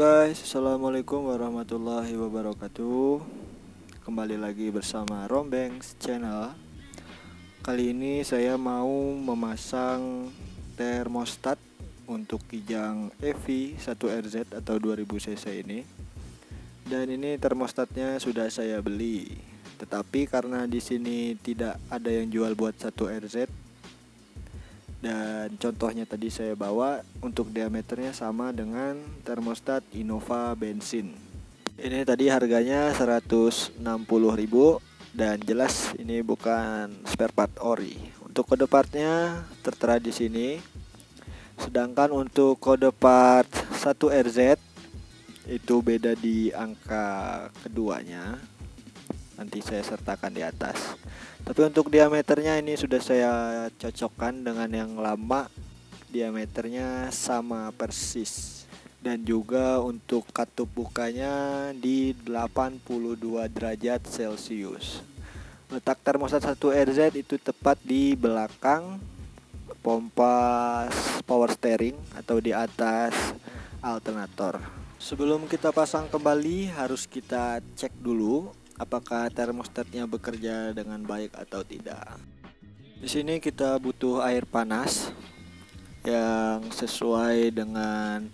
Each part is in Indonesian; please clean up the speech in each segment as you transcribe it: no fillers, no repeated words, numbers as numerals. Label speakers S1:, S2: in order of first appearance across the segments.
S1: guys, assalamualaikum warahmatullahi wabarakatuh. Kembali lagi bersama Rombengs Channel. Kali ini saya mau memasang termostat untuk Kijang EV 1RZ atau 2000 cc ini. Dan ini termostatnya sudah saya beli. Tetapi karena di sini tidak ada yang jual buat 1RZ, dan contohnya tadi saya bawa, untuk diameternya sama dengan termostat Innova bensin. Ini tadi harganya 160.000 dan jelas ini bukan spare part ori. Untuk kode partnya tertera di sini. Sedangkan untuk kode part 1RZ itu beda di angka keduanya. Nanti saya sertakan di atas. Tapi untuk diameternya ini sudah saya cocokkan dengan yang lama. Diameternya sama persis. Dan juga untuk katup bukanya di 82 derajat Celcius. Letak termostat 1RZ itu tepat di belakang pompa power steering atau di atas alternator. Sebelum kita pasang kembali, harus kita cek dulu apakah termostatnya bekerja dengan baik atau tidak. Di sini kita butuh air panas yang sesuai dengan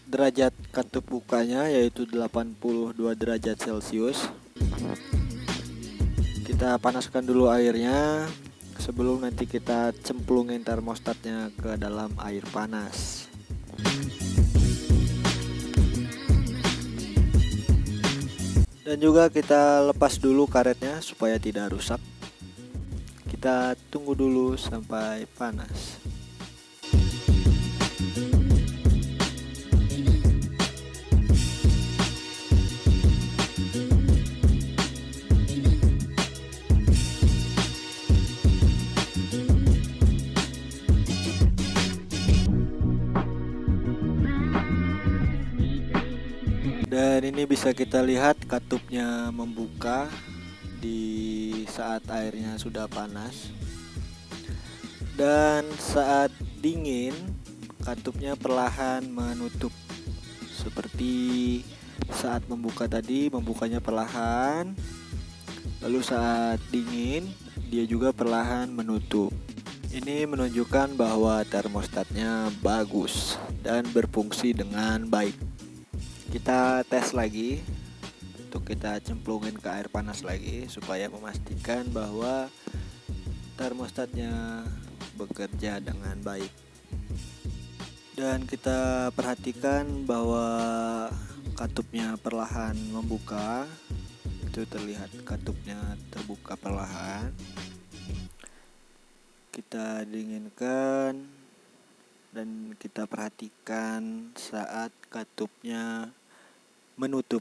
S1: derajat katup bukanya, yaitu 82 derajat Celcius. Kita panaskan dulu airnya sebelum nanti kita cemplungin termostatnya ke dalam air panas. Dan juga kita lepas dulu karetnya supaya tidak rusak. Kita tunggu dulu sampai panas. Dan ini bisa kita lihat katupnya membuka di saat airnya sudah panas. Dan saat dingin katupnya perlahan menutup. Seperti saat membuka tadi, membukanya perlahan. Lalu saat dingin dia juga perlahan menutup. Ini menunjukkan bahwa termostatnya bagus dan berfungsi dengan baik. Kita tes lagi untuk kita cemplungin ke air panas lagi supaya memastikan bahwa termostatnya bekerja dengan baik. Dan kita perhatikan bahwa katupnya perlahan membuka. Itu terlihat katupnya terbuka perlahan. Kita dinginkan dan kita perhatikan saat katupnya menutup.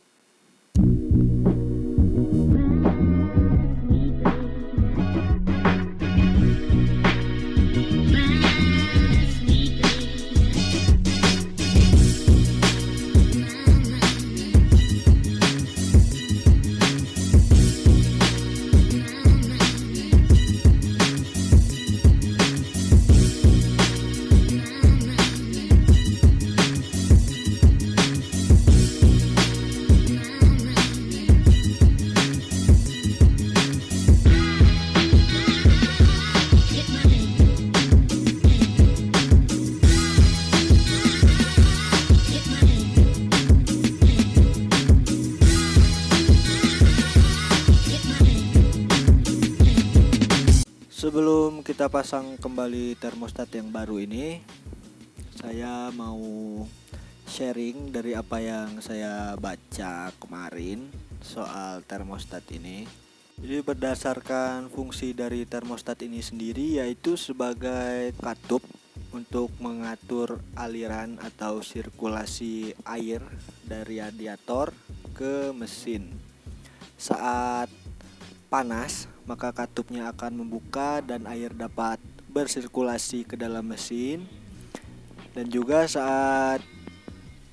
S1: Sebelum kita pasang kembali termostat yang baru ini, saya mau sharing dari apa yang saya baca kemarin soal termostat ini. Jadi berdasarkan fungsi dari termostat ini sendiri, yaitu sebagai katup untuk mengatur aliran atau sirkulasi air dari radiator ke mesin. Saat panas, maka katupnya akan membuka dan air dapat bersirkulasi ke dalam mesin. Dan juga saat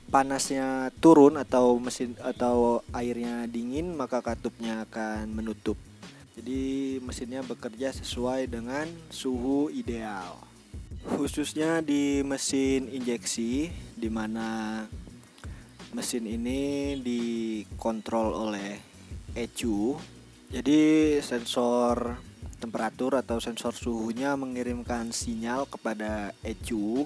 S1: panasnya turun atau airnya dingin, maka katupnya akan menutup. Jadi mesinnya bekerja sesuai dengan suhu ideal. khususnya di mesin injeksi, di mana mesin ini dikontrol oleh ECU. Jadi sensor temperatur atau sensor suhunya mengirimkan sinyal kepada ECU.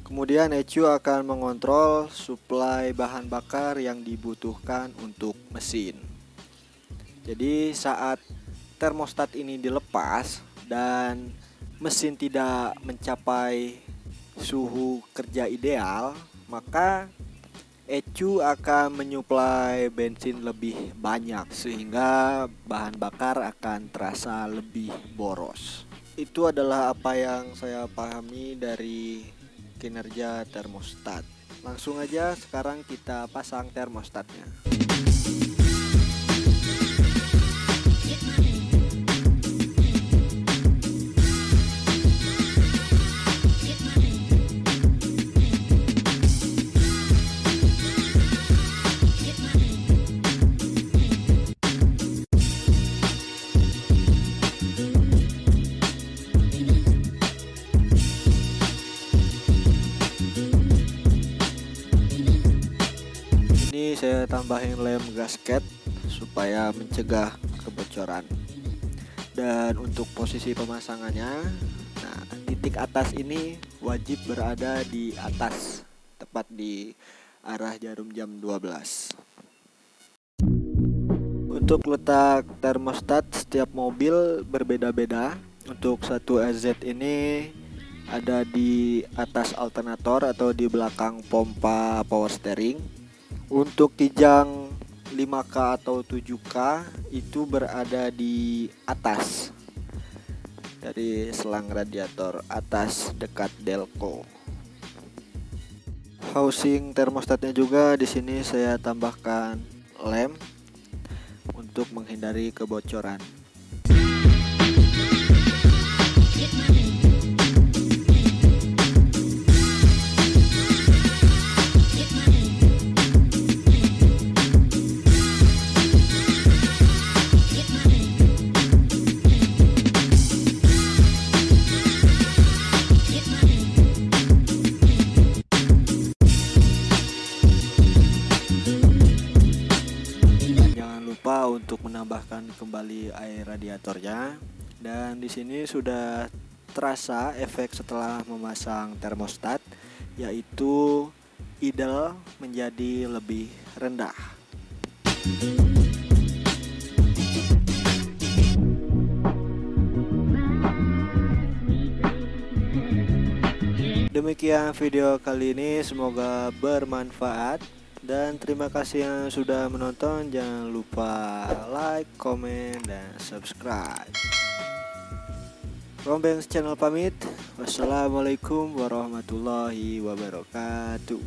S1: Kemudian ECU akan mengontrol suplai bahan bakar yang dibutuhkan untuk mesin. Jadi saat termostat ini dilepas dan mesin tidak mencapai suhu kerja ideal, maka ECU akan menyuplai bensin lebih banyak sehingga bahan bakar akan terasa lebih boros. Itu adalah apa yang saya pahami dari kinerja termostat. Langsung aja sekarang kita pasang termostatnya. Ini saya tambahin lem gasket supaya mencegah kebocoran. Dan untuk posisi pemasangannya, nah titik atas ini wajib berada di atas, tepat di arah jarum jam 12. Untuk letak termostat setiap mobil berbeda-beda. Untuk satu AZ ini ada di atas alternator atau di belakang pompa power steering. Untuk kijang 5K atau 7K itu berada di atas dari selang radiator atas dekat delco. Housing termostatnya juga di sini saya tambahkan lem untuk menghindari kebocoran. Untuk menambahkan kembali air radiatornya, dan di sini sudah terasa efek setelah memasang termostat, yaitu idle menjadi lebih rendah. Demikian video kali ini, semoga bermanfaat. Dan terima kasih yang sudah menonton. Jangan lupa like, komen, dan subscribe. Rombengs Channel pamit. Wassalamualaikum warahmatullahi wabarakatuh.